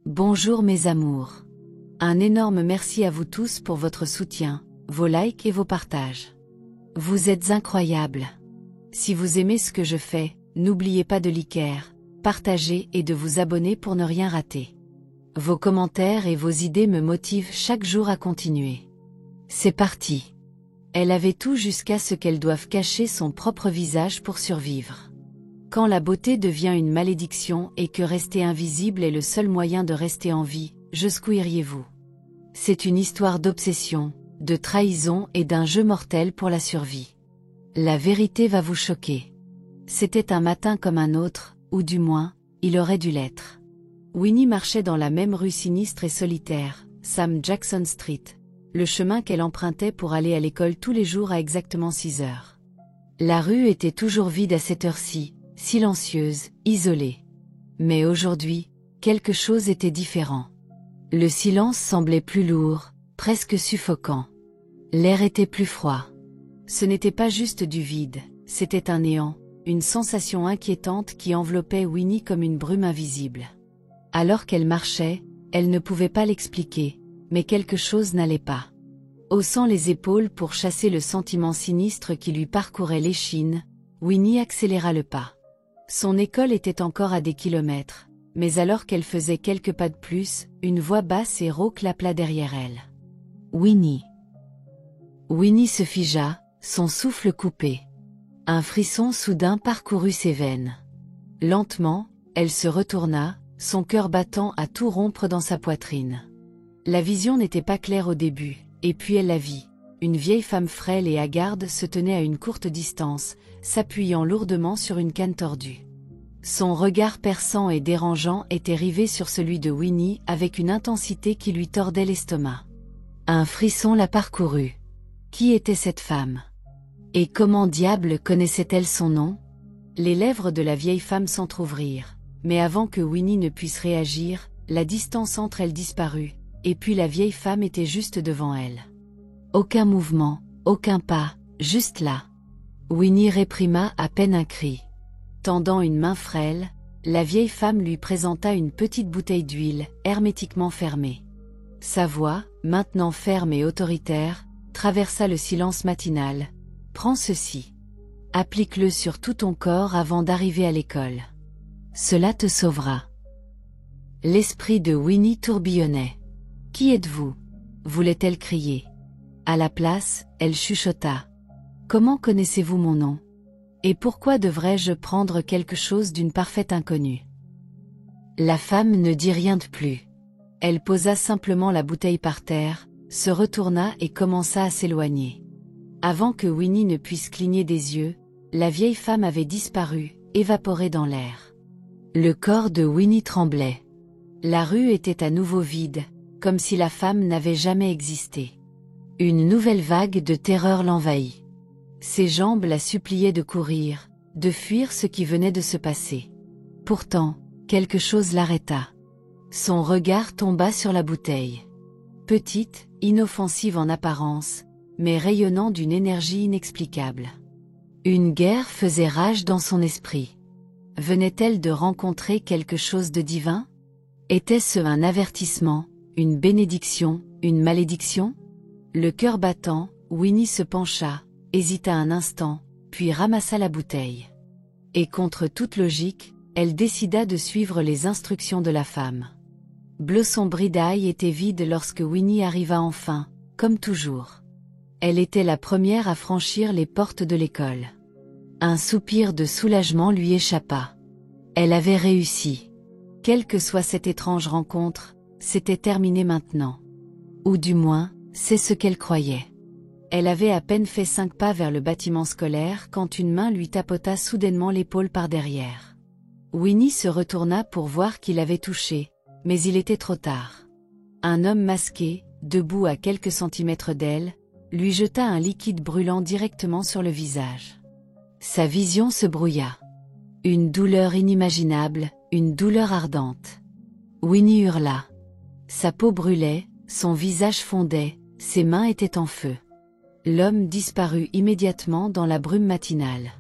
Bonjour mes amours. Un énorme merci à vous tous pour votre soutien, vos likes et vos partages. Vous êtes incroyables. Si vous aimez ce que je fais, n'oubliez pas de liker, partager et de vous abonner pour ne rien rater. Vos commentaires et vos idées me motivent chaque jour à continuer. C'est parti. Elle avait tout jusqu'à ce qu'elle doive cacher son propre visage pour survivre. Quand la beauté devient une malédiction et que rester invisible est le seul moyen de rester en vie, jusqu'où iriez-vous? C'est une histoire d'obsession, de trahison et d'un jeu mortel pour la survie. La vérité va vous choquer. C'était un matin comme un autre, ou du moins, il aurait dû l'être. Winnie marchait dans la même rue sinistre et solitaire, Sam Jackson Street, le chemin qu'elle empruntait pour aller à l'école tous les jours à exactement 6 heures. La rue était toujours vide à cette heure-ci, silencieuse, isolée. Mais aujourd'hui, quelque chose était différent. Le silence semblait plus lourd, presque suffocant. L'air était plus froid. Ce n'était pas juste du vide, c'était un néant, une sensation inquiétante qui enveloppait Winnie comme une brume invisible. Alors qu'elle marchait, elle ne pouvait pas l'expliquer, mais quelque chose n'allait pas. Haussant les épaules pour chasser le sentiment sinistre qui lui parcourait l'échine, Winnie accéléra le pas. Son école était encore à des kilomètres, mais alors qu'elle faisait quelques pas de plus, une voix basse et rauque l'appela derrière elle. Winnie. Winnie se figea, son souffle coupé. Un frisson soudain parcourut ses veines. Lentement, elle se retourna, son cœur battant à tout rompre dans sa poitrine. La vision n'était pas claire au début, et puis elle la vit. Une vieille femme frêle et hagarde se tenait à une courte distance, s'appuyant lourdement sur une canne tordue. Son regard perçant et dérangeant était rivé sur celui de Winnie avec une intensité qui lui tordait l'estomac. Un frisson la parcourut. Qui était cette femme? Et comment diable connaissait-elle son nom? Les lèvres de la vieille femme s'entr'ouvrirent, mais avant que Winnie ne puisse réagir, la distance entre elles disparut, et puis la vieille femme était juste devant elle. Aucun mouvement, aucun pas, juste là. Winnie réprima à peine un cri. Tendant une main frêle, la vieille femme lui présenta une petite bouteille d'huile, hermétiquement fermée. Sa voix, maintenant ferme et autoritaire, traversa le silence matinal. « Prends ceci. Applique-le sur tout ton corps avant d'arriver à l'école. Cela te sauvera. » L'esprit de Winnie tourbillonnait. « Qui êtes-vous » voulait-elle crier. À la place, elle chuchota. « Comment connaissez-vous mon nom? Et pourquoi devrais-je prendre quelque chose d'une parfaite inconnue ?» La femme ne dit rien de plus. Elle posa simplement la bouteille par terre, se retourna et commença à s'éloigner. Avant que Winnie ne puisse cligner des yeux, la vieille femme avait disparu, évaporée dans l'air. Le corps de Winnie tremblait. La rue était à nouveau vide, comme si la femme n'avait jamais existé. Une nouvelle vague de terreur l'envahit. Ses jambes la suppliaient de courir, de fuir ce qui venait de se passer. Pourtant, quelque chose l'arrêta. Son regard tomba sur la bouteille. Petite, inoffensive en apparence, mais rayonnant d'une énergie inexplicable. Une guerre faisait rage dans son esprit. Venait-elle de rencontrer quelque chose de divin? Était-ce un avertissement, une bénédiction, une malédiction? Le cœur battant, Winnie se pencha, hésita un instant, puis ramassa la bouteille. Et contre toute logique, elle décida de suivre les instructions de la femme. Blossom Bridaille était vide lorsque Winnie arriva enfin, comme toujours. Elle était la première à franchir les portes de l'école. Un soupir de soulagement lui échappa. Elle avait réussi. Quelle que soit cette étrange rencontre, c'était terminé maintenant. Ou du moins, c'est ce qu'elle croyait. Elle avait à peine fait 5 pas vers le bâtiment scolaire quand une main lui tapota soudainement l'épaule par derrière. Winnie se retourna pour voir qui l'avait touchée, mais il était trop tard. Un homme masqué, debout à quelques centimètres d'elle, lui jeta un liquide brûlant directement sur le visage. Sa vision se brouilla. Une douleur inimaginable, une douleur ardente. Winnie hurla. Sa peau brûlait, son visage fondait, ses mains étaient en feu. L'homme disparut immédiatement dans la brume matinale.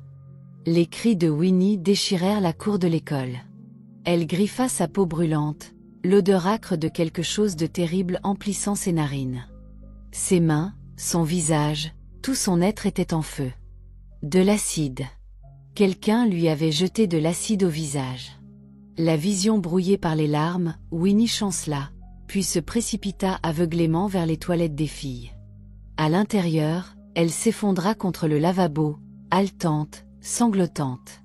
Les cris de Winnie déchirèrent la cour de l'école. Elle griffa sa peau brûlante, l'odeur âcre de quelque chose de terrible emplissant ses narines. Ses mains, son visage, tout son être était en feu. De l'acide. Quelqu'un lui avait jeté de l'acide au visage. La vision brouillée par les larmes, Winnie chancela, puis se précipita aveuglément vers les toilettes des filles. À l'intérieur, elle s'effondra contre le lavabo, haletante, sanglotante.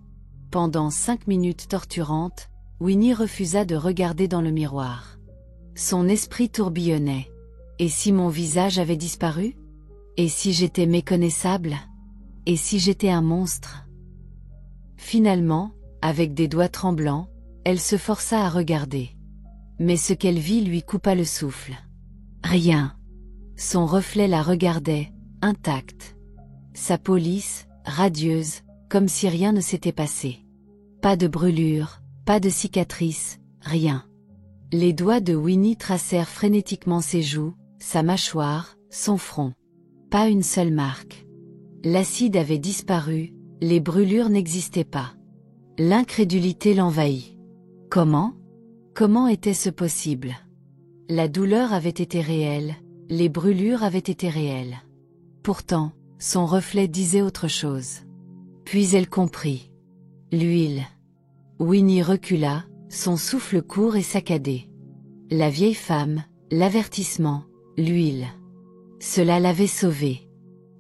Pendant 5 minutes torturantes, Winnie refusa de regarder dans le miroir. Son esprit tourbillonnait. Et si mon visage avait disparu? Et si j'étais méconnaissable? Et si j'étais un monstre? Finalement, avec des doigts tremblants, elle se força à regarder. Mais ce qu'elle vit lui coupa le souffle. Rien. Son reflet la regardait, intacte. Sa peau lisse, radieuse, comme si rien ne s'était passé. Pas de brûlure, pas de cicatrice, rien. Les doigts de Winnie tracèrent frénétiquement ses joues, sa mâchoire, son front. Pas une seule marque. L'acide avait disparu, les brûlures n'existaient pas. L'incrédulité l'envahit. Comment? Comment était-ce possible? La douleur avait été réelle, les brûlures avaient été réelles. Pourtant, son reflet disait autre chose. Puis elle comprit. L'huile. Winnie recula, son souffle court et saccadé. La vieille femme, l'avertissement, l'huile. Cela l'avait sauvée.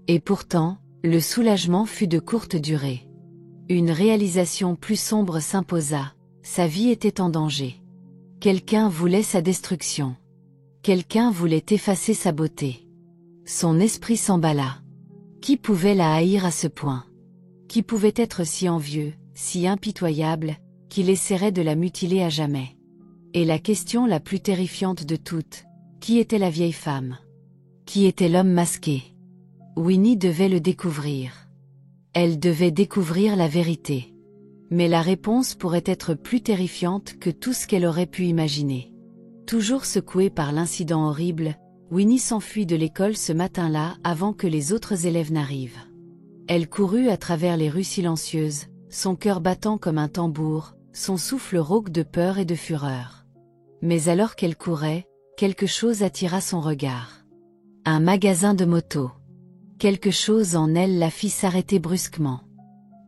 Et pourtant, le soulagement fut de courte durée. Une réalisation plus sombre s'imposa, sa vie était en danger. Quelqu'un voulait sa destruction. Quelqu'un voulait effacer sa beauté. Son esprit s'emballa. Qui pouvait la haïr à ce point? Qui pouvait être si envieux, si impitoyable, qu'il essaierait de la mutiler à jamais? Et la question la plus terrifiante de toutes, qui était la vieille femme? Qui était l'homme masqué? Winnie devait le découvrir. Elle devait découvrir la vérité. Mais la réponse pourrait être plus terrifiante que tout ce qu'elle aurait pu imaginer. Toujours secouée par l'incident horrible, Winnie s'enfuit de l'école ce matin-là avant que les autres élèves n'arrivent. Elle courut à travers les rues silencieuses, son cœur battant comme un tambour, son souffle rauque de peur et de fureur. Mais alors qu'elle courait, quelque chose attira son regard. Un magasin de motos. Quelque chose en elle la fit s'arrêter brusquement.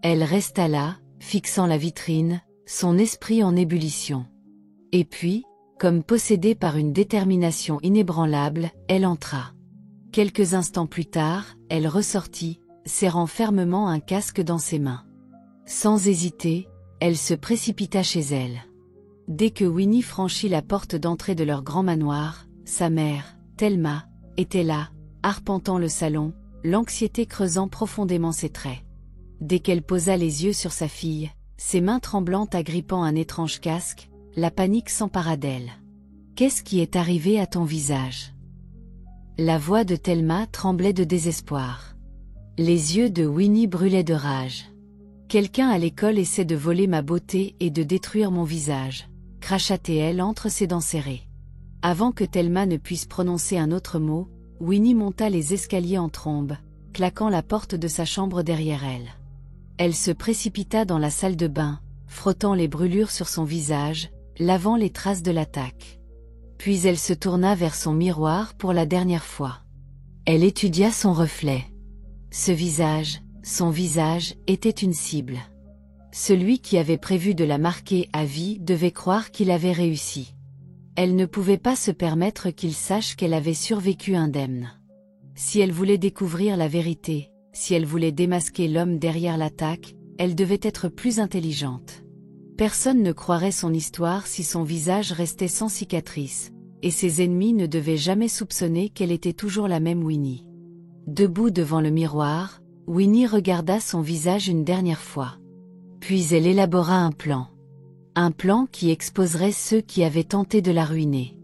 Elle resta là, fixant la vitrine, son esprit en ébullition. Et puis, comme possédée par une détermination inébranlable, elle entra. Quelques instants plus tard, elle ressortit, serrant fermement un casque dans ses mains. Sans hésiter, elle se précipita chez elle. Dès que Winnie franchit la porte d'entrée de leur grand manoir, sa mère, Thelma, était là, arpentant le salon, l'anxiété creusant profondément ses traits. Dès qu'elle posa les yeux sur sa fille, ses mains tremblantes agrippant un étrange casque, la panique s'empara d'elle. « Qu'est-ce qui est arrivé à ton visage ?» La voix de Thelma tremblait de désespoir. Les yeux de Winnie brûlaient de rage. « Quelqu'un à l'école essaie de voler ma beauté et de détruire mon visage, » cracha-t-elle entre ses dents serrées. Avant que Thelma ne puisse prononcer un autre mot, Winnie monta les escaliers en trombe, claquant la porte de sa chambre derrière elle. Elle se précipita dans la salle de bain, frottant les brûlures sur son visage, lavant les traces de l'attaque. Puis elle se tourna vers son miroir pour la dernière fois. Elle étudia son reflet. Son visage, était une cible. Celui qui avait prévu de la marquer à vie devait croire qu'il avait réussi. Elle ne pouvait pas se permettre qu'il sache qu'elle avait survécu indemne. Si elle voulait découvrir la vérité, si elle voulait démasquer l'homme derrière l'attaque, elle devait être plus intelligente. Personne ne croirait son histoire si son visage restait sans cicatrice, et ses ennemis ne devaient jamais soupçonner qu'elle était toujours la même Winnie. Debout devant le miroir, Winnie regarda son visage une dernière fois. Puis elle élabora un plan. Un plan qui exposerait ceux qui avaient tenté de la ruiner.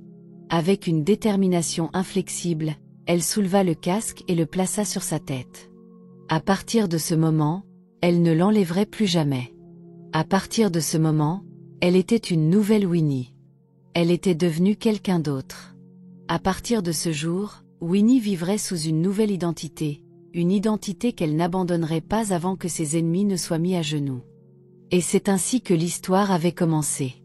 Avec une détermination inflexible, elle souleva le casque et le plaça sur sa tête. À partir de ce moment, elle ne l'enlèverait plus jamais. À partir de ce moment, elle était une nouvelle Winnie. Elle était devenue quelqu'un d'autre. À partir de ce jour, Winnie vivrait sous une nouvelle identité, une identité qu'elle n'abandonnerait pas avant que ses ennemis ne soient mis à genoux. Et c'est ainsi que l'histoire avait commencé.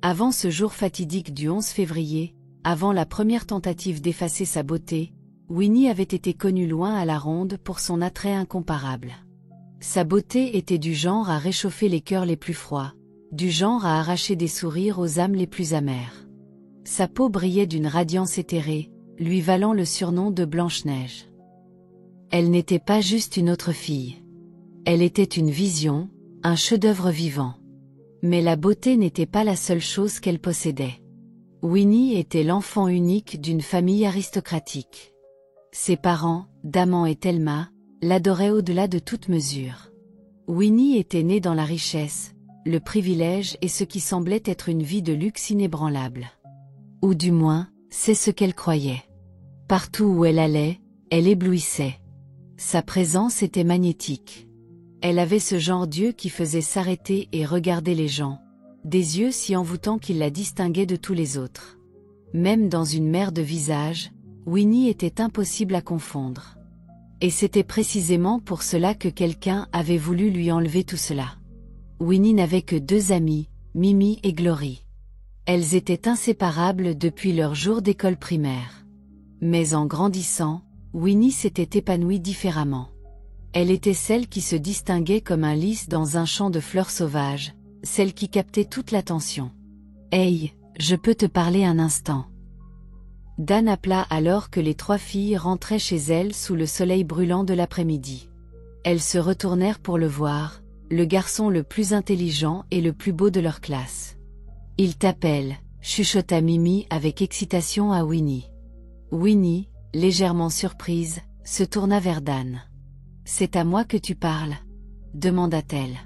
Avant ce jour fatidique du 11 février, avant la première tentative d'effacer sa beauté, Winnie avait été connue loin à la ronde pour son attrait incomparable. Sa beauté était du genre à réchauffer les cœurs les plus froids, du genre à arracher des sourires aux âmes les plus amères. Sa peau brillait d'une radiance éthérée, lui valant le surnom de Blanche-Neige. Elle n'était pas juste une autre fille. Elle était une vision, un chef-d'œuvre vivant. Mais la beauté n'était pas la seule chose qu'elle possédait. Winnie était l'enfant unique d'une famille aristocratique. Ses parents, Damon et Thelma, l'adoraient au-delà de toute mesure. Winnie était née dans la richesse, le privilège et ce qui semblait être une vie de luxe inébranlable. Ou du moins, c'est ce qu'elle croyait. Partout où elle allait, elle éblouissait. Sa présence était magnétique. Elle avait ce genre d'yeux qui faisait s'arrêter et regarder les gens, des yeux si envoûtants qu'ils la distinguaient de tous les autres. Même dans une mer de visages, Winnie était impossible à confondre. Et c'était précisément pour cela que quelqu'un avait voulu lui enlever tout cela. Winnie n'avait que 2 amies, Mimi et Glory. Elles étaient inséparables depuis leur jour d'école primaire. Mais en grandissant, Winnie s'était épanouie différemment. Elle était celle qui se distinguait comme un lys dans un champ de fleurs sauvages, celle qui captait toute l'attention. « Hey, je peux te parler un instant ?» Dan appela alors que les 3 filles rentraient chez elles sous le soleil brûlant de l'après-midi. Elles se retournèrent pour le voir, le garçon le plus intelligent et le plus beau de leur classe. « Il t'appelle », chuchota Mimi avec excitation à Winnie. Winnie, légèrement surprise, se tourna vers Dan. « C'est à moi que tu parles ?» demanda-t-elle.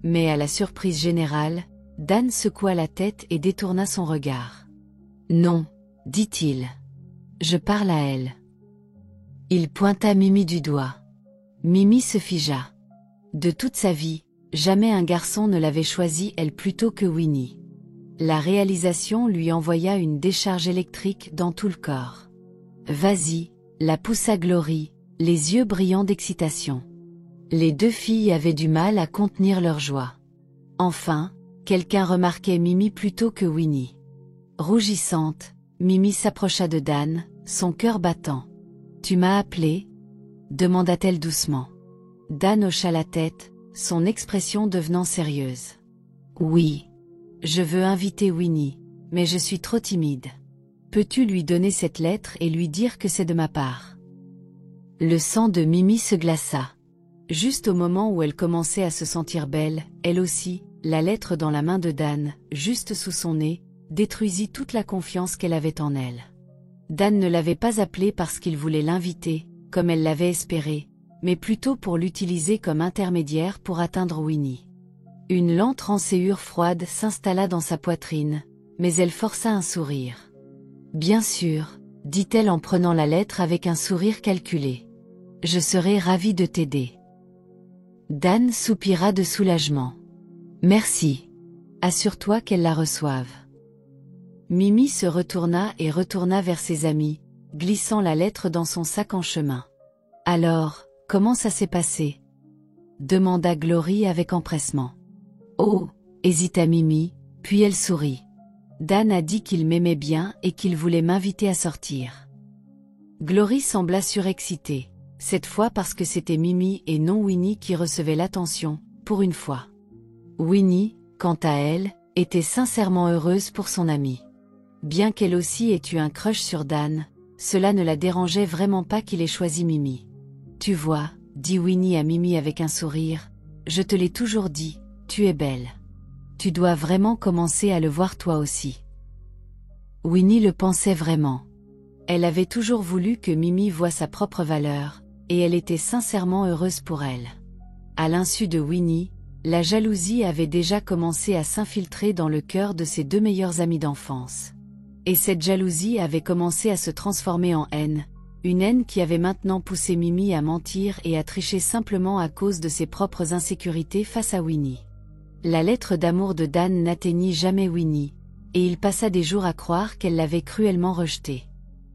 Mais à la surprise générale, Dan secoua la tête et détourna son regard. « Non, » dit-il. « Je parle à elle. » Il pointa Mimi du doigt. Mimi se figea. De toute sa vie, jamais un garçon ne l'avait choisie elle plutôt que Winnie. La réalisation lui envoya une décharge électrique dans tout le corps. « Vas-y », la poussa Glory, les yeux brillants d'excitation. Les 2 filles avaient du mal à contenir leur joie. Enfin, quelqu'un remarquait Mimi plutôt que Winnie. Rougissante, Mimi s'approcha de Dan, son cœur battant. « Tu m'as appelé ?» demanda-t-elle doucement. Dan hocha la tête, son expression devenant sérieuse. « Oui. Je veux inviter Winnie, mais je suis trop timide. Peux-tu lui donner cette lettre et lui dire que c'est de ma part ?» Le sang de Mimi se glaça. Juste au moment où elle commençait à se sentir belle, elle aussi, la lettre dans la main de Dan, juste sous son nez, détruisit toute la confiance qu'elle avait en elle. Dan ne l'avait pas appelée parce qu'il voulait l'inviter, comme elle l'avait espéré, mais plutôt pour l'utiliser comme intermédiaire pour atteindre Winnie. Une lente renséhure froide s'installa dans sa poitrine, mais elle força un sourire. « Bien sûr, » dit-elle en prenant la lettre avec un sourire calculé. « Je serai ravie de t'aider. » Dan soupira de soulagement. « Merci. Assure-toi qu'elle la reçoive. » Mimi se retourna et retourna vers ses amis, glissant la lettre dans son sac en chemin. « Alors, comment ça s'est passé ?» demanda Glory avec empressement. « Oh » hésita Mimi, puis elle sourit. « Dan a dit qu'il m'aimait bien et qu'il voulait m'inviter à sortir. » Glory sembla surexcitée, cette fois parce que c'était Mimi et non Winnie qui recevait l'attention, pour une fois. Winnie, quant à elle, était sincèrement heureuse pour son amie. Bien qu'elle aussi ait eu un crush sur Dan, cela ne la dérangeait vraiment pas qu'il ait choisi Mimi. « Tu vois », dit Winnie à Mimi avec un sourire, « je te l'ai toujours dit, tu es belle. Tu dois vraiment commencer à le voir toi aussi. » Winnie le pensait vraiment. Elle avait toujours voulu que Mimi voie sa propre valeur, et elle était sincèrement heureuse pour elle. À l'insu de Winnie, la jalousie avait déjà commencé à s'infiltrer dans le cœur de ses 2 meilleures amies d'enfance. Et cette jalousie avait commencé à se transformer en haine, une haine qui avait maintenant poussé Mimi à mentir et à tricher simplement à cause de ses propres insécurités face à Winnie. La lettre d'amour de Dan n'atteignit jamais Winnie, et il passa des jours à croire qu'elle l'avait cruellement rejetée.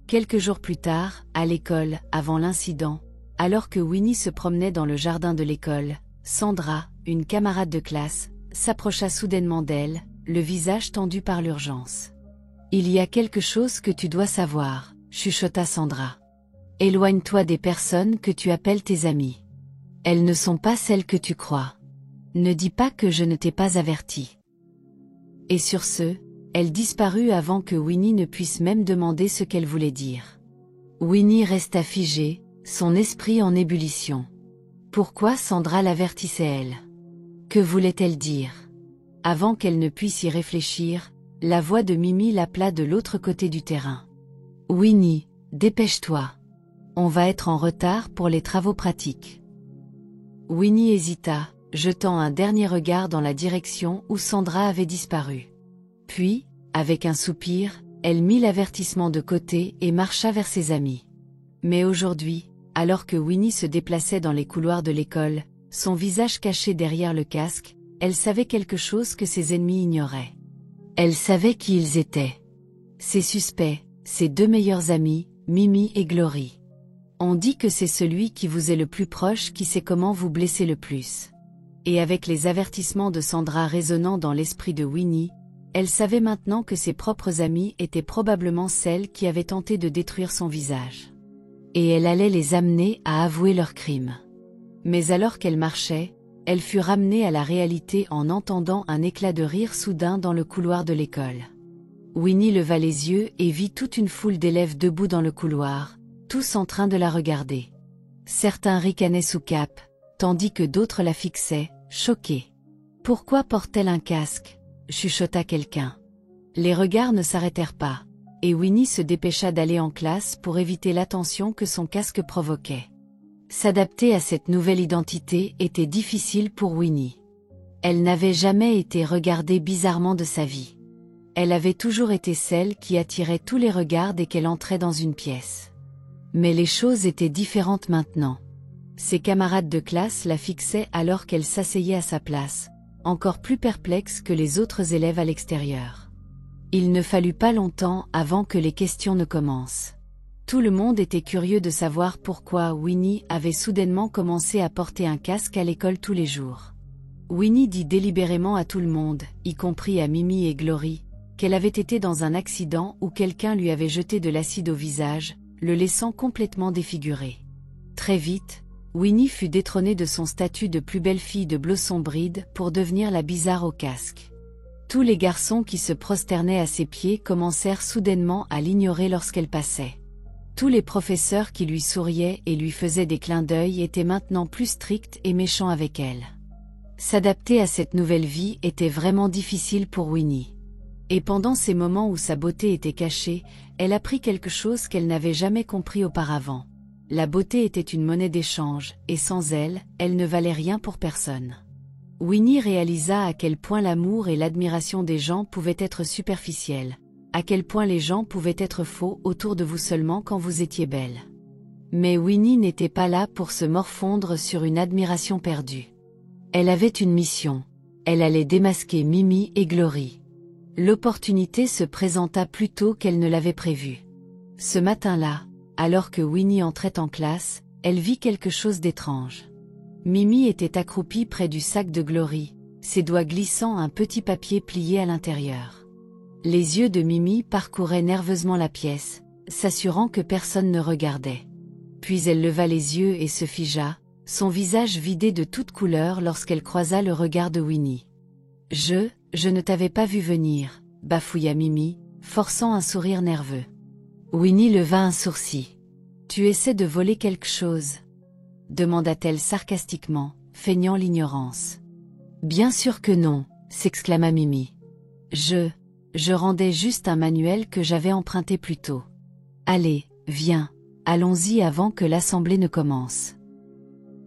Quelques jours plus tard, à l'école, avant l'incident, alors que Winnie se promenait dans le jardin de l'école, Sandra, une camarade de classe, s'approcha soudainement d'elle, le visage tendu par l'urgence. Il y a quelque chose que tu dois savoir, chuchota Sandra. Éloigne-toi des personnes que tu appelles tes amies. Elles ne sont pas celles que tu crois. Ne dis pas que je ne t'ai pas averti. Et sur ce, elle disparut avant que Winnie ne puisse même demander ce qu'elle voulait dire. Winnie resta figée, son esprit en ébullition. Pourquoi Sandra l'avertissait elle? Que voulait-elle dire? Avant qu'elle ne puisse y réfléchir, la voix de Mimi l'appela de l'autre côté du terrain. Winnie, dépêche-toi. On va être en retard pour les travaux pratiques. Winnie hésita, jetant un dernier regard dans la direction où Sandra avait disparu. Puis, avec un soupir, elle mit l'avertissement de côté et marcha vers ses amis. Mais aujourd'hui, alors que Winnie se déplaçait dans les couloirs de l'école, son visage caché derrière le casque, elle savait quelque chose que ses ennemis ignoraient. Elle savait qui ils étaient. Ses suspects, ses deux meilleurs amis, Mimi et Glory. On dit que c'est celui qui vous est le plus proche qui sait comment vous blesser le plus. Et avec les avertissements de Sandra résonnant dans l'esprit de Winnie, elle savait maintenant que ses propres amies étaient probablement celles qui avaient tenté de détruire son visage. Et elle allait les amener à avouer leurs crimes. Mais alors qu'elle marchait, elle fut ramenée à la réalité en entendant un éclat de rire soudain dans le couloir de l'école. Winnie leva les yeux et vit toute une foule d'élèves debout dans le couloir, tous en train de la regarder. Certains ricanaient sous cape, tandis que d'autres la fixaient, choqués. « Pourquoi porte-t-elle un casque ?» chuchota quelqu'un. Les regards ne s'arrêtèrent pas, et Winnie se dépêcha d'aller en classe pour éviter l'attention que son casque provoquait. S'adapter à cette nouvelle identité était difficile pour Winnie. Elle n'avait jamais été regardée bizarrement de sa vie. Elle avait toujours été celle qui attirait tous les regards dès qu'elle entrait dans une pièce. Mais les choses étaient différentes maintenant. Ses camarades de classe la fixaient alors qu'elle s'asseyait à sa place, encore plus perplexe que les autres élèves à l'extérieur. Il ne fallut pas longtemps avant que les questions ne commencent. Tout le monde était curieux de savoir pourquoi Winnie avait soudainement commencé à porter un casque à l'école tous les jours. Winnie dit délibérément à tout le monde, y compris à Mimi et Glory, qu'elle avait été dans un accident où quelqu'un lui avait jeté de l'acide au visage, le laissant complètement défiguré. Très vite, Winnie fut détrônée de son statut de plus belle fille de Blossom Bride pour devenir la bizarre au casque. Tous les garçons qui se prosternaient à ses pieds commencèrent soudainement à l'ignorer lorsqu'elle passait. Tous les professeurs qui lui souriaient et lui faisaient des clins d'œil étaient maintenant plus stricts et méchants avec elle. S'adapter à cette nouvelle vie était vraiment difficile pour Winnie. Et pendant ces moments où sa beauté était cachée, elle apprit quelque chose qu'elle n'avait jamais compris auparavant. La beauté était une monnaie d'échange, et sans elle, elle ne valait rien pour personne. Winnie réalisa à quel point l'amour et l'admiration des gens pouvaient être superficiels, à quel point les gens pouvaient être faux autour de vous seulement quand vous étiez belle. Mais Winnie n'était pas là pour se morfondre sur une admiration perdue. Elle avait une mission. Elle allait démasquer Mimi et Glory. L'opportunité se présenta plus tôt qu'elle ne l'avait prévu. Ce matin-là, alors que Winnie entrait en classe, elle vit quelque chose d'étrange. Mimi était accroupie près du sac de Glory, ses doigts glissant un petit papier plié à l'intérieur. Les yeux de Mimi parcouraient nerveusement la pièce, s'assurant que personne ne regardait. Puis elle leva les yeux et se figea, son visage vidé de toute couleur lorsqu'elle croisa le regard de Winnie. « Je ne t'avais pas vu venir », bafouilla Mimi, forçant un sourire nerveux. Winnie leva un sourcil. « Tu essaies de voler quelque chose ?» demanda-t-elle sarcastiquement, feignant l'ignorance. « Bien sûr que non », s'exclama Mimi. « Je rendais juste un manuel que j'avais emprunté plus tôt. Allez, viens, allons-y avant que l'assemblée ne commence. »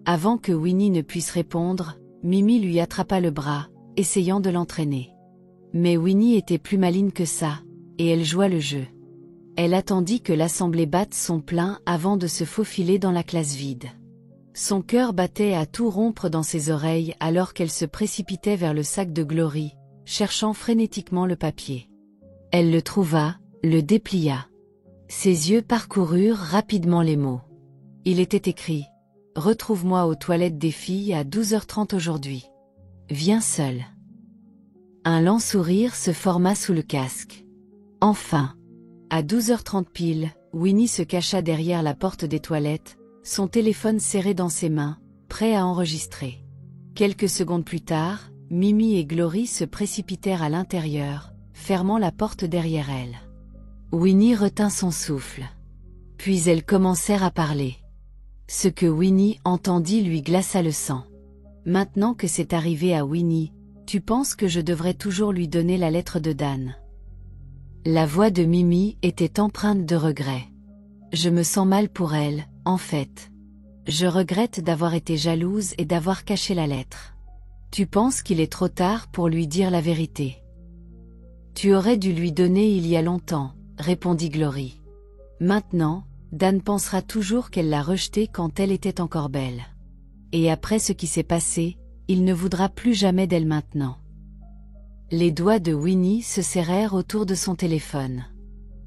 Avant que Winnie ne puisse répondre, Mimi lui attrapa le bras, essayant de l'entraîner. Mais Winnie était plus maligne que ça, et elle joua le jeu. Elle attendit que l'assemblée batte son plein avant de se faufiler dans la classe vide. Son cœur battait à tout rompre dans ses oreilles alors qu'elle se précipitait vers le sac de Glory, cherchant frénétiquement le papier. Elle le trouva, le déplia. Ses yeux parcoururent rapidement les mots. Il était écrit « Retrouve-moi aux toilettes des filles à 12h30 aujourd'hui. Viens seule. » Un lent sourire se forma sous le casque. Enfin. À 12h30 pile, Winnie se cacha derrière la porte des toilettes, son téléphone serré dans ses mains, prêt à enregistrer. Quelques secondes plus tard, Mimi et Glory se précipitèrent à l'intérieur, fermant la porte derrière elles. Winnie retint son souffle. Puis elles commencèrent à parler. Ce que Winnie entendit lui glaça le sang. Maintenant que c'est arrivé à Winnie, tu penses que je devrais toujours lui donner la lettre de Dan? La voix de Mimi était empreinte de regret. Je me sens mal pour elle, en fait. Je regrette d'avoir été jalouse et d'avoir caché la lettre. Tu penses qu'il est trop tard pour lui dire la vérité? Tu aurais dû lui donner il y a longtemps, répondit Glory. Maintenant, Dan pensera toujours qu'elle l'a rejetée quand elle était encore belle. Et après ce qui s'est passé, il ne voudra plus jamais d'elle maintenant. Les doigts de Winnie se serrèrent autour de son téléphone.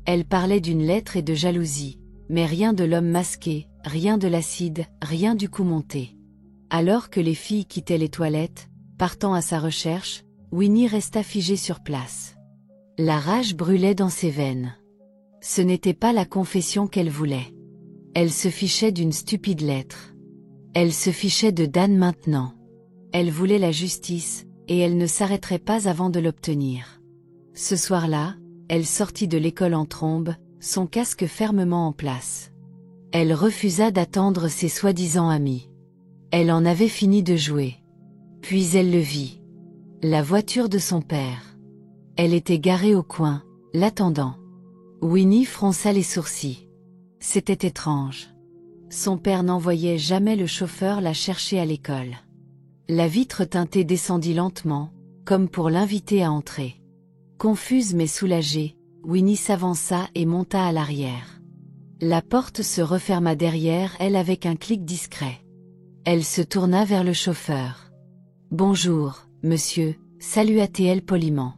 Elle parlait d'une lettre et de jalousie, mais rien de l'homme masqué, rien de l'acide, rien du coup monté. Alors que les filles quittaient les toilettes, partant à sa recherche, Winnie resta figée sur place. La rage brûlait dans ses veines. Ce n'était pas la confession qu'elle voulait. Elle se fichait d'une stupide lettre. Elle se fichait de Dan maintenant. Elle voulait la justice, et elle ne s'arrêterait pas avant de l'obtenir. Ce soir-là, elle sortit de l'école en trombe, son casque fermement en place. Elle refusa d'attendre ses soi-disant amis. Elle en avait fini de jouer. Puis elle le vit. La voiture de son père. Elle était garée au coin, l'attendant. Winnie fronça les sourcils. C'était étrange. Son père n'envoyait jamais le chauffeur la chercher à l'école. La vitre teintée descendit lentement, comme pour l'inviter à entrer. Confuse mais soulagée, Winnie s'avança et monta à l'arrière. La porte se referma derrière elle avec un clic discret. Elle se tourna vers le chauffeur. « Bonjour, monsieur », salua-t-elle poliment.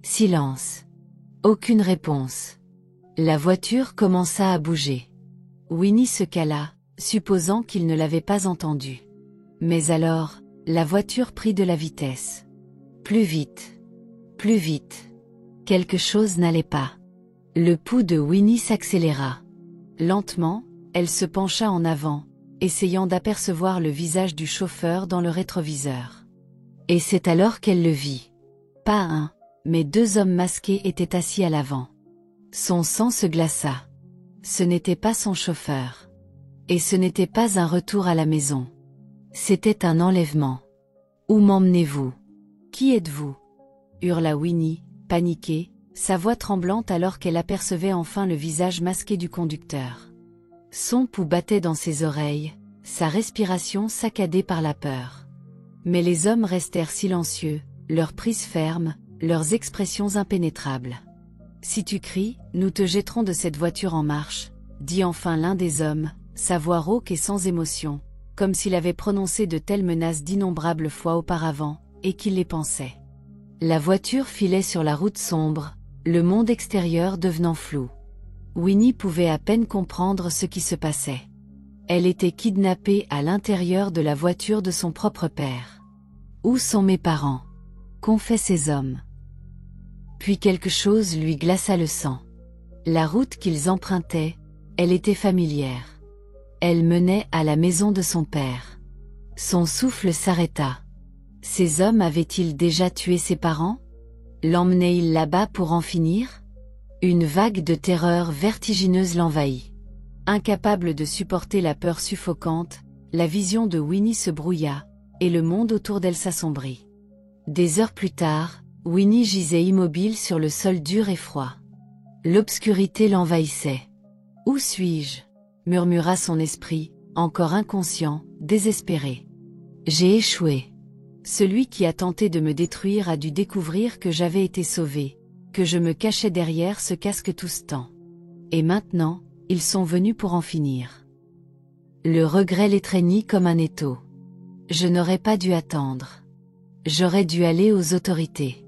Silence. Aucune réponse. La voiture commença à bouger. Winnie se cala, supposant qu'il ne l'avait pas entendu. Mais alors, la voiture prit de la vitesse. Plus vite. Plus vite. Quelque chose n'allait pas. Le pouls de Winnie s'accéléra. Lentement, elle se pencha en avant, essayant d'apercevoir le visage du chauffeur dans le rétroviseur. Et c'est alors qu'elle le vit. Pas un, mais deux hommes masqués étaient assis à l'avant. Son sang se glaça. Ce n'était pas son chauffeur. Et ce n'était pas un retour à la maison. C'était un enlèvement. Où m'emmenez-vous? Qui êtes-vous? Hurla Winnie, paniquée, sa voix tremblante alors qu'elle apercevait enfin le visage masqué du conducteur. Son pouls battait dans ses oreilles, sa respiration saccadée par la peur. Mais les hommes restèrent silencieux, leurs prises fermes, leurs expressions impénétrables. « Si tu cries, nous te jetterons de cette voiture en marche », dit enfin l'un des hommes, sa voix rauque et sans émotion, comme s'il avait prononcé de telles menaces d'innombrables fois auparavant, et qu'il les pensait. La voiture filait sur la route sombre, le monde extérieur devenant flou. Winnie pouvait à peine comprendre ce qui se passait. Elle était kidnappée à l'intérieur de la voiture de son propre père. Où sont mes parents? Qu'ont fait ces hommes? Puis quelque chose lui glaça le sang. La route qu'ils empruntaient, elle était familière. Elle menait à la maison de son père. Son souffle s'arrêta. Ces hommes avaient-ils déjà tué ses parents? L'emmenaient-ils là-bas pour en finir? Une vague de terreur vertigineuse l'envahit. Incapable de supporter la peur suffocante, la vision de Winnie se brouilla, et le monde autour d'elle s'assombrit. Des heures plus tard, Winnie gisait immobile sur le sol dur et froid. L'obscurité l'envahissait. « Où suis-je » murmura son esprit, encore inconscient, désespéré. « J'ai échoué. Celui qui a tenté de me détruire a dû découvrir que j'avais été sauvé, que je me cachais derrière ce casque tout ce temps. Et maintenant, ils sont venus pour en finir. » Le regret l'étreignit comme un étau. Je n'aurais pas dû attendre. J'aurais dû aller aux autorités.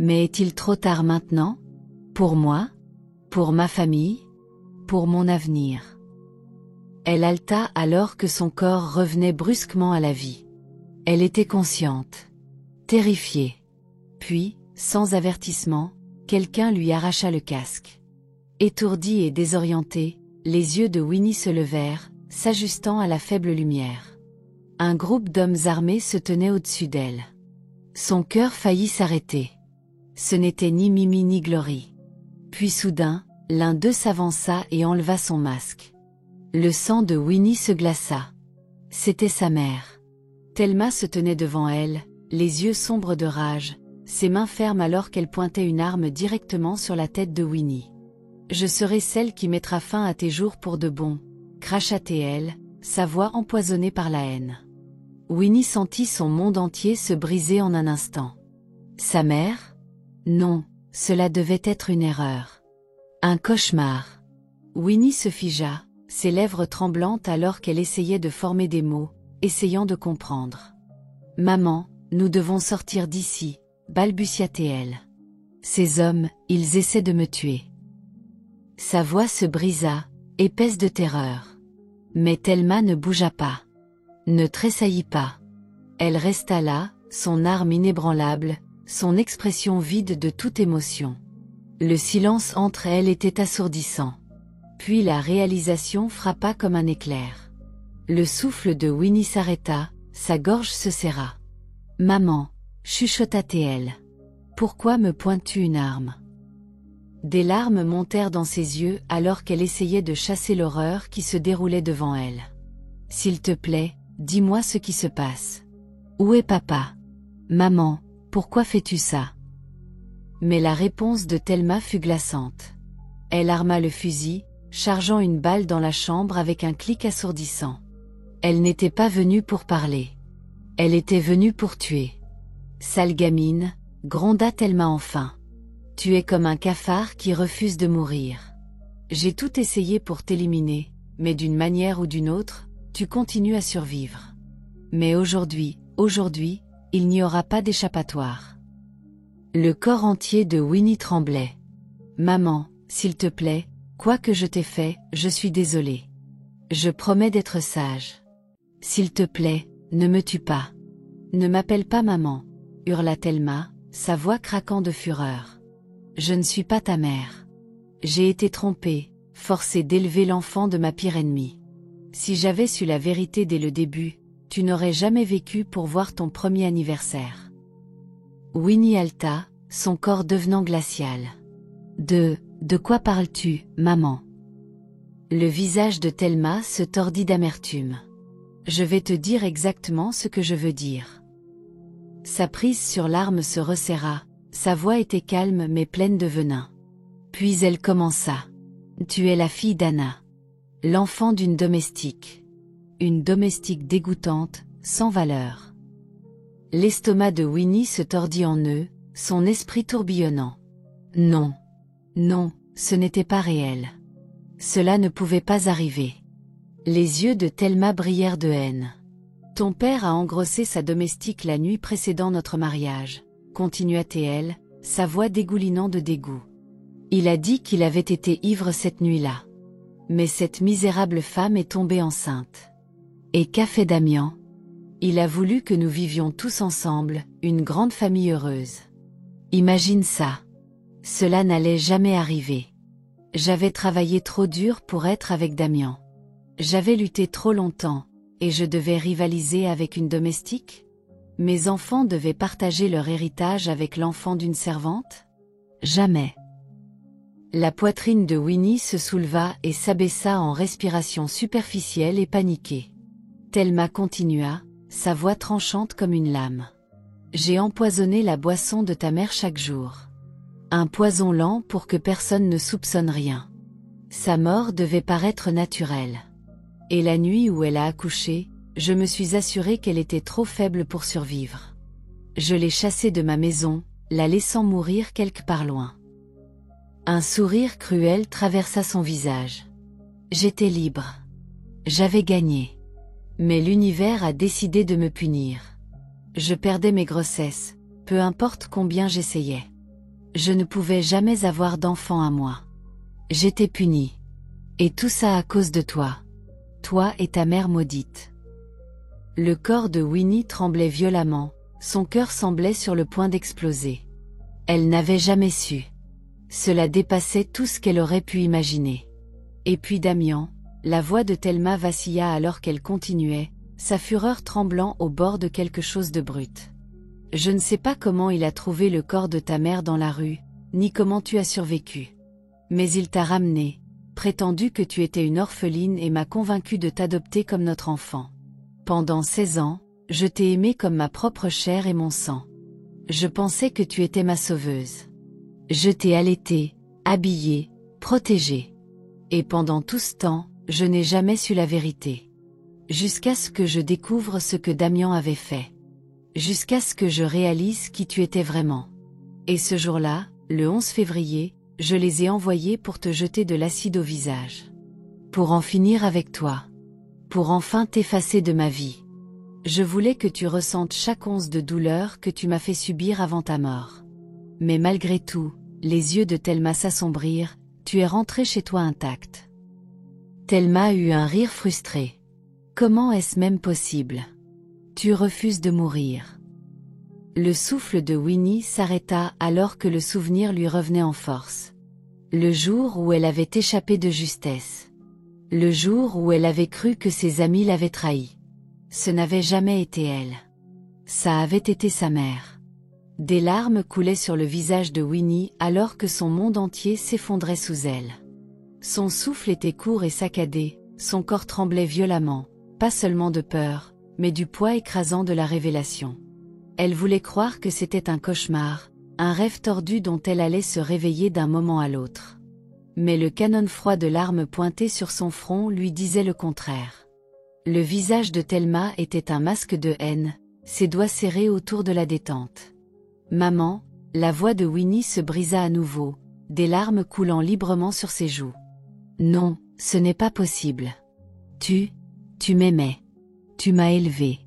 Mais est-il trop tard maintenant? Pour moi? Pour ma famille? Pour mon avenir? Elle haleta alors que son corps revenait brusquement à la vie. Elle était consciente. Terrifiée. Puis, sans avertissement, quelqu'un lui arracha le casque. Étourdi et désorienté, les yeux de Winnie se levèrent, s'ajustant à la faible lumière. Un groupe d'hommes armés se tenait au-dessus d'elle. Son cœur faillit s'arrêter. Ce n'était ni Mimi ni Glory. Puis soudain, l'un d'eux s'avança et enleva son masque. Le sang de Winnie se glaça. C'était sa mère. Thelma se tenait devant elle, les yeux sombres de rage, ses mains fermes alors qu'elle pointait une arme directement sur la tête de Winnie. « Je serai celle qui mettra fin à tes jours pour de bon », cracha-t-elle, sa voix empoisonnée par la haine. Winnie sentit son monde entier se briser en un instant. Sa mère ? Non, cela devait être une erreur. Un cauchemar. Winnie se figea, ses lèvres tremblantes alors qu'elle essayait de former des mots, essayant de comprendre. « Maman, nous devons sortir d'ici », balbutia-t-elle. « Ces hommes, ils essaient de me tuer. » Sa voix se brisa, épaisse de terreur. Mais Thelma ne bougea pas. Ne tressaillit pas. Elle resta là, son arme inébranlable, son expression vide de toute émotion. Le silence entre elles était assourdissant. Puis la réalisation frappa comme un éclair. Le souffle de Winnie s'arrêta, sa gorge se serra. « Maman » chuchota-t-elle. « Pourquoi me pointes-tu une arme ?» Des larmes montèrent dans ses yeux alors qu'elle essayait de chasser l'horreur qui se déroulait devant elle. « S'il te plaît, dis-moi ce qui se passe. Où est papa ? Maman, pourquoi fais-tu ça ?» Mais la réponse de Thelma fut glaçante. Elle arma le fusil, chargeant une balle dans la chambre avec un clic assourdissant. Elle n'était pas venue pour parler. Elle était venue pour tuer. « Sale gamine », gronda Thelma enfin. « Tu es comme un cafard qui refuse de mourir. J'ai tout essayé pour t'éliminer, mais d'une manière ou d'une autre, tu continues à survivre. Mais aujourd'hui, il n'y aura pas d'échappatoire. » Le corps entier de Winnie tremblait. « Maman, s'il te plaît, quoi que je t'ai fait, je suis désolée. Je promets d'être sage. S'il te plaît, ne me tue pas. Ne m'appelle pas maman, » hurla Thelma, sa voix craquant de fureur. « Je ne suis pas ta mère. J'ai été trompée, forcée d'élever l'enfant de ma pire ennemie. Si j'avais su la vérité dès le début, tu n'aurais jamais vécu pour voir ton premier anniversaire. » Winnie haleta, son corps devenant glacial. « De quoi parles-tu, maman ?» Le visage de Thelma se tordit d'amertume. « Je vais te dire exactement ce que je veux dire. » Sa prise sur l'arme se resserra, sa voix était calme mais pleine de venin. Puis elle commença. « Tu es la fille d'Anna. L'enfant d'une domestique. Une domestique dégoûtante, sans valeur. » L'estomac de Winnie se tordit en nœuds, son esprit tourbillonnant. Non. Non, ce n'était pas réel. Cela ne pouvait pas arriver. Les yeux de Thelma brillèrent de haine. « Ton père a engrossé sa domestique la nuit précédant notre mariage, » continua-t-elle, sa voix dégoulinant de dégoût. « Il a dit qu'il avait été ivre cette nuit-là. Mais cette misérable femme est tombée enceinte. Et qu'a fait Damian ? Il a voulu que nous vivions tous ensemble, une grande famille heureuse. Imagine ça. Cela n'allait jamais arriver. J'avais travaillé trop dur pour être avec Damian. J'avais lutté trop longtemps, et je devais rivaliser avec une domestique ? Mes enfants devaient partager leur héritage avec l'enfant d'une servante ? Jamais. » La poitrine de Winnie se souleva et s'abaissa en respiration superficielle et paniquée. Thelma continua, sa voix tranchante comme une lame. « J'ai empoisonné la boisson de ta mère chaque jour. Un poison lent pour que personne ne soupçonne rien. Sa mort devait paraître naturelle. Et la nuit où elle a accouché, je me suis assurée qu'elle était trop faible pour survivre. Je l'ai chassée de ma maison, la laissant mourir quelque part loin. » Un sourire cruel traversa son visage. J'étais libre. J'avais gagné. Mais l'univers a décidé de me punir. Je perdais mes grossesses, peu importe combien j'essayais. Je ne pouvais jamais avoir d'enfant à moi. J'étais punie. Et tout ça à cause de toi. Toi et ta mère maudite. Le corps de Winnie tremblait violemment, son cœur semblait sur le point d'exploser. Elle n'avait jamais su. Cela dépassait tout ce qu'elle aurait pu imaginer. Et puis Damian, la voix de Thelma vacilla alors qu'elle continuait, sa fureur tremblant au bord de quelque chose de brut. Je ne sais pas comment il a trouvé le corps de ta mère dans la rue, ni comment tu as survécu. Mais il t'a ramené, prétendu que tu étais une orpheline et m'a convaincu de t'adopter comme notre enfant. Pendant 16 ans, je t'ai aimé comme ma propre chair et mon sang. Je pensais que tu étais ma sauveuse. Je t'ai allaitée, habillée, protégée. Et pendant tout ce temps, je n'ai jamais su la vérité. Jusqu'à ce que je découvre ce que Damian avait fait. Jusqu'à ce que je réalise qui tu étais vraiment. Et ce jour-là, le 11 février, je les ai envoyés pour te jeter de l'acide au visage. Pour en finir avec toi. Pour enfin t'effacer de ma vie. Je voulais que tu ressentes chaque once de douleur que tu m'as fait subir avant ta mort. Mais malgré tout, les yeux de Thelma s'assombrirent, tu es rentré chez toi intact. Thelma eut un rire frustré. Comment est-ce même possible? Tu refuses de mourir. Le souffle de Winnie s'arrêta alors que le souvenir lui revenait en force. Le jour où elle avait échappé de justesse. Le jour où elle avait cru que ses amis l'avaient trahi. Ce n'avait jamais été elle. Ça avait été sa mère. Des larmes coulaient sur le visage de Winnie alors que son monde entier s'effondrait sous elle. Son souffle était court et saccadé, son corps tremblait violemment, pas seulement de peur, mais du poids écrasant de la révélation. Elle voulait croire que c'était un cauchemar, un rêve tordu dont elle allait se réveiller d'un moment à l'autre. Mais le canon froid de larmes pointées sur son front lui disait le contraire. Le visage de Thelma était un masque de haine, ses doigts serrés autour de la détente. Maman, la voix de Winnie se brisa à nouveau, des larmes coulant librement sur ses joues. Non, ce n'est pas possible. Tu m'aimais. Tu m'as élevée.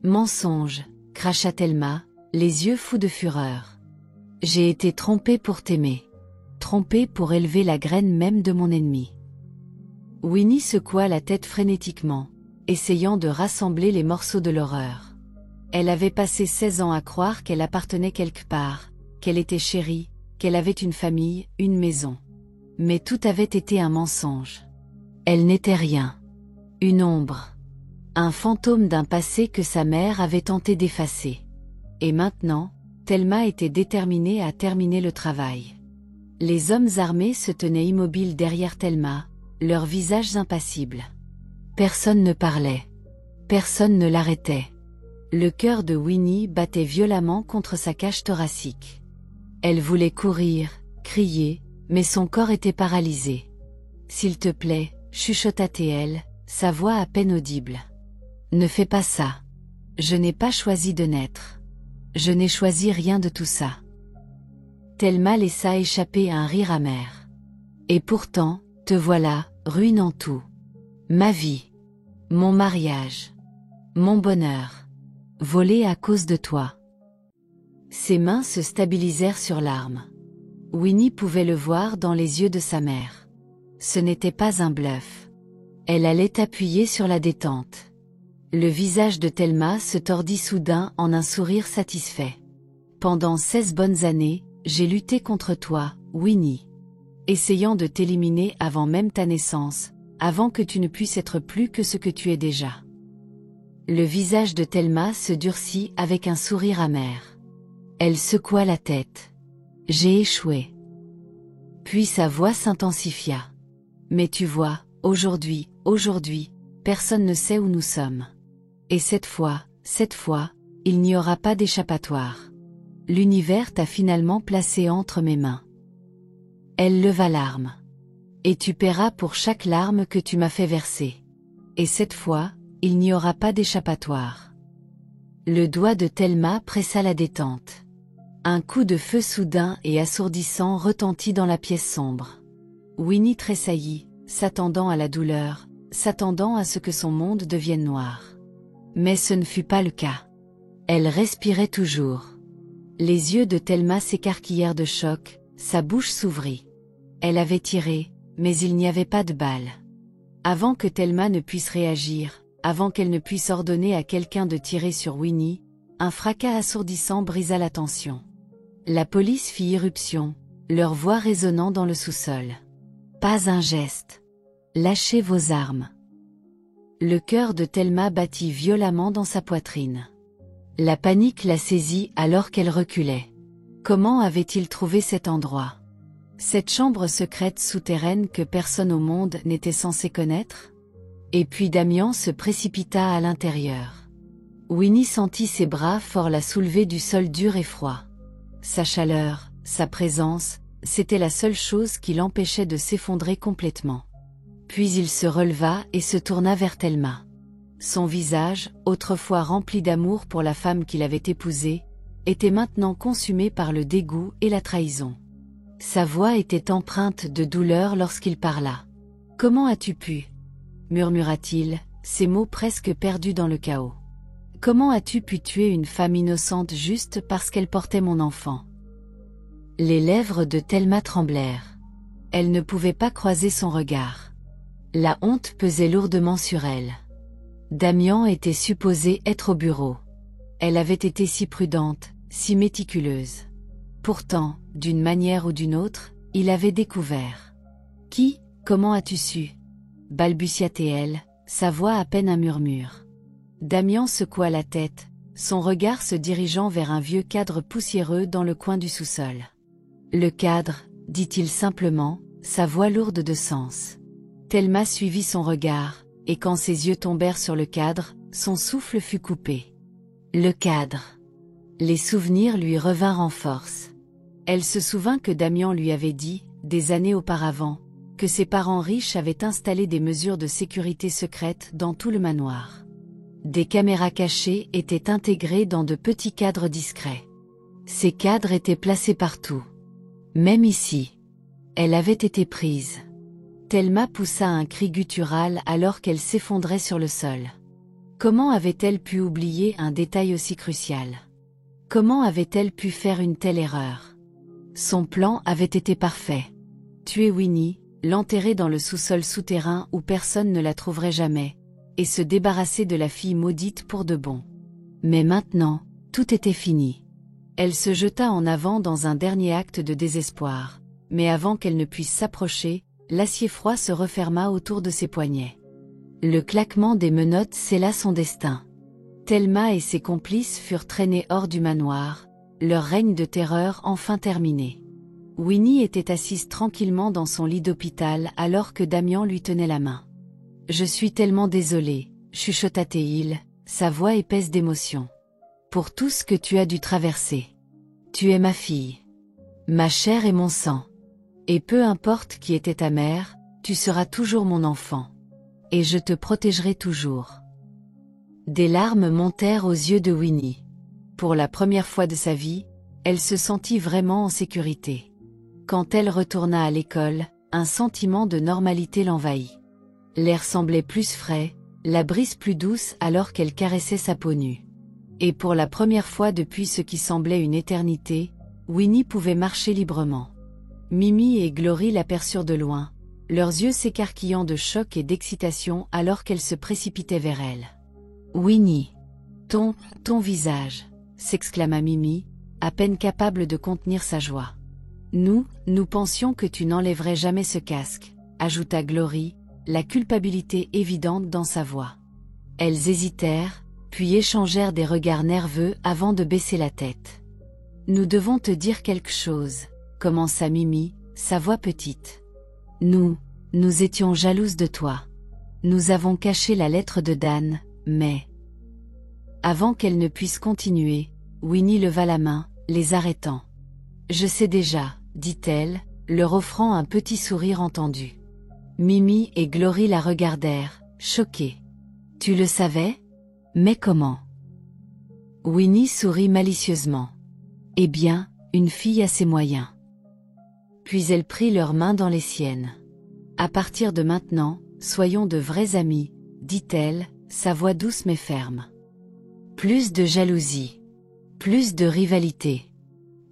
Mensonge, cracha Thelma, les yeux fous de fureur. J'ai été trompée pour t'aimer. Trompée pour élever la graine même de mon ennemi. Winnie secoua la tête frénétiquement, essayant de rassembler les morceaux de l'horreur. Elle avait passé 16 ans à croire qu'elle appartenait quelque part, qu'elle était chérie, qu'elle avait une famille, une maison. Mais tout avait été un mensonge. Elle n'était rien. Une ombre. Un fantôme d'un passé que sa mère avait tenté d'effacer. Et maintenant, Thelma était déterminée à terminer le travail. Les hommes armés se tenaient immobiles derrière Thelma, leurs visages impassibles. Personne ne parlait. Personne ne l'arrêtait. Le cœur de Winnie battait violemment contre sa cage thoracique. Elle voulait courir, crier, mais son corps était paralysé. « S'il te plaît, » chuchota-t-elle, sa voix à peine audible. « Ne fais pas ça. Je n'ai pas choisi de naître. Je n'ai choisi rien de tout ça. » Thelma laissa échapper un rire amer. « Et pourtant, te voilà, ruinant tout. Ma vie. Mon mariage. Mon bonheur. Volé à cause de toi. » Ses mains se stabilisèrent sur l'arme. Winnie pouvait le voir dans les yeux de sa mère. Ce n'était pas un bluff. Elle allait appuyer sur la détente. Le visage de Thelma se tordit soudain en un sourire satisfait. « Pendant 16 bonnes années, j'ai lutté contre toi, Winnie. Essayant de t'éliminer avant même ta naissance, avant que tu ne puisses être plus que ce que tu es déjà. » Le visage de Thelma se durcit avec un sourire amer. Elle secoua la tête. « J'ai échoué. » Puis sa voix s'intensifia. « Mais tu vois, aujourd'hui, personne ne sait où nous sommes. Et cette fois, il n'y aura pas d'échappatoire. L'univers t'a finalement placé entre mes mains. » Elle leva l'arme. « Et tu paieras pour chaque larme que tu m'as fait verser. Et cette fois, il n'y aura pas d'échappatoire. » Le doigt de Thelma pressa la détente. Un coup de feu soudain et assourdissant retentit dans la pièce sombre. Winnie tressaillit, s'attendant à la douleur, s'attendant à ce que son monde devienne noir. Mais ce ne fut pas le cas. Elle respirait toujours. Les yeux de Thelma s'écarquillèrent de choc, sa bouche s'ouvrit. Elle avait tiré, mais il n'y avait pas de balle. Avant que Thelma ne puisse réagir, avant qu'elle ne puisse ordonner à quelqu'un de tirer sur Winnie, un fracas assourdissant brisa la tension. La police fit irruption, leur voix résonnant dans le sous-sol. Pas un geste. Lâchez vos armes. Le cœur de Thelma battit violemment dans sa poitrine. La panique la saisit alors qu'elle reculait. Comment avait-il trouvé cet endroit? Cette chambre secrète souterraine que personne au monde n'était censé connaître? Et puis Damian se précipita à l'intérieur. Winnie sentit ses bras forts la soulever du sol dur et froid. Sa chaleur, sa présence, c'était la seule chose qui l'empêchait de s'effondrer complètement. Puis il se releva et se tourna vers Thelma. Son visage, autrefois rempli d'amour pour la femme qu'il avait épousée, était maintenant consumé par le dégoût et la trahison. Sa voix était empreinte de douleur lorsqu'il parla. « Comment as-tu pu » murmura-t-il, ses mots presque perdus dans le chaos. « Comment as-tu pu tuer une femme innocente juste parce qu'elle portait mon enfant ?» Les lèvres de Thelma tremblèrent. Elle ne pouvait pas croiser son regard. La honte pesait lourdement sur elle. Damian était supposé être au bureau. Elle avait été si prudente, si méticuleuse. Pourtant, d'une manière ou d'une autre, il avait découvert. « Qui, comment as-tu su » balbutia-t-elle, sa voix à peine un murmure. Damian secoua la tête, son regard se dirigeant vers un vieux cadre poussiéreux dans le coin du sous-sol. « Le cadre » dit-il simplement, sa voix lourde de sens. Thelma suivit son regard, et quand ses yeux tombèrent sur le cadre, son souffle fut coupé. Le cadre. Les souvenirs lui revinrent en force. Elle se souvint que Damian lui avait dit, des années auparavant, que ses parents riches avaient installé des mesures de sécurité secrètes dans tout le manoir. Des caméras cachées étaient intégrées dans de petits cadres discrets. Ces cadres étaient placés partout. Même ici. Elle avait été prise. Thelma poussa un cri guttural alors qu'elle s'effondrait sur le sol. Comment avait-elle pu oublier un détail aussi crucial? Comment avait-elle pu faire une telle erreur? Son plan avait été parfait. Tuer Winnie, l'enterrer dans le sous-sol souterrain où personne ne la trouverait jamais, et se débarrasser de la fille maudite pour de bon. Mais maintenant, tout était fini. Elle se jeta en avant dans un dernier acte de désespoir, mais avant qu'elle ne puisse s'approcher, l'acier froid se referma autour de ses poignets. Le claquement des menottes scella son destin. Thelma et ses complices furent traînés hors du manoir, leur règne de terreur enfin terminé. Winnie était assise tranquillement dans son lit d'hôpital alors que Damian lui tenait la main. « Je suis tellement désolée, » chuchota-t-il, sa voix épaisse d'émotion. « Pour tout ce que tu as dû traverser. Tu es ma fille. Ma chair et mon sang. Et peu importe qui était ta mère, tu seras toujours mon enfant. Et je te protégerai toujours. » Des larmes montèrent aux yeux de Winnie. Pour la première fois de sa vie, elle se sentit vraiment en sécurité. Quand elle retourna à l'école, un sentiment de normalité l'envahit. L'air semblait plus frais, la brise plus douce alors qu'elle caressait sa peau nue. Et pour la première fois depuis ce qui semblait une éternité, Winnie pouvait marcher librement. Mimi et Glory l'aperçurent de loin, leurs yeux s'écarquillant de choc et d'excitation alors qu'elle se précipitait vers elle. « Winnie, ton visage !» s'exclama Mimi, à peine capable de contenir sa joie. « Nous pensions que tu n'enlèverais jamais ce casque », ajouta Glory, la culpabilité évidente dans sa voix. Elles hésitèrent, puis échangèrent des regards nerveux avant de baisser la tête. « Nous devons te dire quelque chose », commença Mimi, sa voix petite. « Nous étions jalouses de toi. Nous avons caché la lettre de Dan, mais... » Avant qu'elle ne puisse continuer, Winnie leva la main, les arrêtant. « Je sais déjà, » dit-elle, leur offrant un petit sourire entendu. Mimi et Glory la regardèrent, choquées. « Tu le savais? Mais comment ?» Winnie sourit malicieusement. « Eh bien, une fille a ses moyens. » Puis elle prit leurs mains dans les siennes. « À partir de maintenant, soyons de vrais amis, » dit-elle, sa voix douce mais ferme. Plus de jalousie. Plus de rivalité.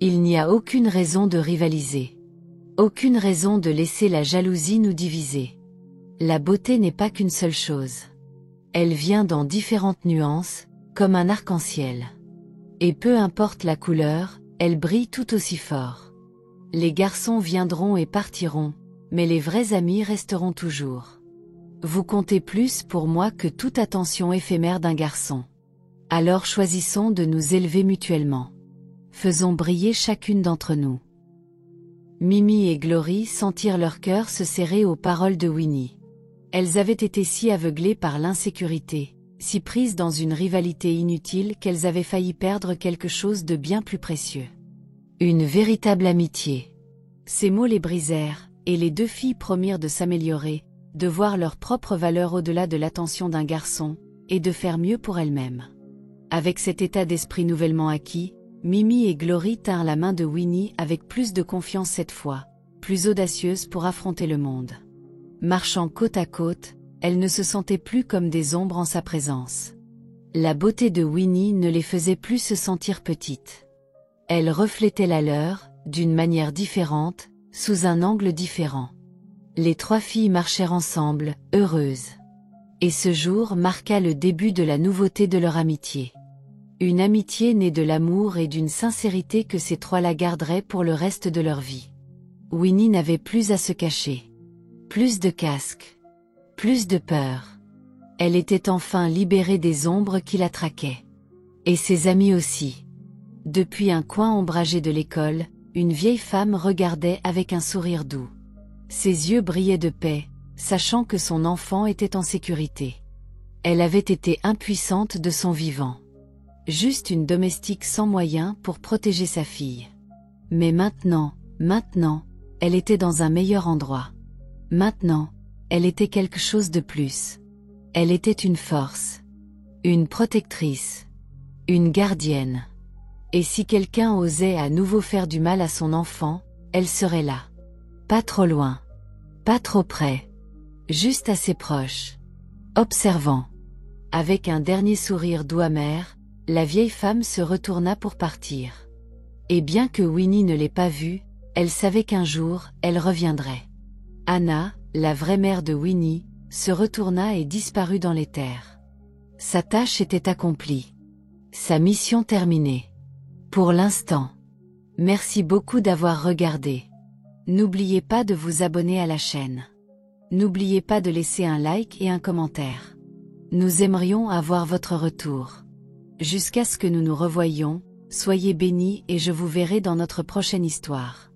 Il n'y a aucune raison de rivaliser. Aucune raison de laisser la jalousie nous diviser. La beauté n'est pas qu'une seule chose. Elle vient dans différentes nuances, comme un arc-en-ciel. Et peu importe la couleur, Elle brille tout aussi fort. Les garçons viendront et partiront, mais les vrais amis resteront toujours. Vous comptez plus pour moi que toute attention éphémère d'un garçon. Alors choisissons de nous élever mutuellement. Faisons briller chacune d'entre nous. Mimi et Glory sentirent leur cœur se serrer aux paroles de Winnie. Elles avaient été si aveuglées par l'insécurité, si prises dans une rivalité inutile qu'elles avaient failli perdre quelque chose de bien plus précieux. Une véritable amitié. Ces mots les brisèrent, et les deux filles promirent de s'améliorer, de voir leur propre valeur au-delà de l'attention d'un garçon, et de faire mieux pour elles-mêmes. Avec cet état d'esprit nouvellement acquis, Mimi et Glory tinrent la main de Winnie avec plus de confiance cette fois, plus audacieuse pour affronter le monde. Marchant côte à côte, elles ne se sentaient plus comme des ombres en sa présence. La beauté de Winnie ne les faisait plus se sentir petites. Elle reflétait la leur, d'une manière différente, sous un angle différent. Les trois filles marchèrent ensemble, heureuses. Et ce jour marqua le début de la nouveauté de leur amitié. Une amitié née de l'amour et d'une sincérité que ces trois-là garderaient pour le reste de leur vie. Winnie n'avait plus à se cacher. Plus de casque. Plus de peur. Elle était enfin libérée des ombres qui la traquaient. Et ses amis aussi. Depuis un coin ombragé de l'école, une vieille femme regardait avec un sourire doux. Ses yeux brillaient de paix, sachant que son enfant était en sécurité. Elle avait été impuissante de son vivant. Juste une domestique sans moyens pour protéger sa fille. Mais maintenant, elle était dans un meilleur endroit. Maintenant, elle était quelque chose de plus. Elle était une force. Une protectrice. Une gardienne. Et si quelqu'un osait à nouveau faire du mal à son enfant, elle serait là. Pas trop loin. Pas trop près. Juste assez proche. Observant. Avec un dernier sourire doux amer, la vieille femme se retourna pour partir. Et bien que Winnie ne l'ait pas vue, elle savait qu'un jour, elle reviendrait. Anna, la vraie mère de Winnie, se retourna et disparut dans l'éther. Sa tâche était accomplie. Sa mission terminée. Pour l'instant. Merci beaucoup d'avoir regardé. N'oubliez pas de vous abonner à la chaîne. N'oubliez pas de laisser un like et un commentaire. Nous aimerions avoir votre retour. Jusqu'à ce que nous nous revoyions, soyez bénis et je vous verrai dans notre prochaine histoire.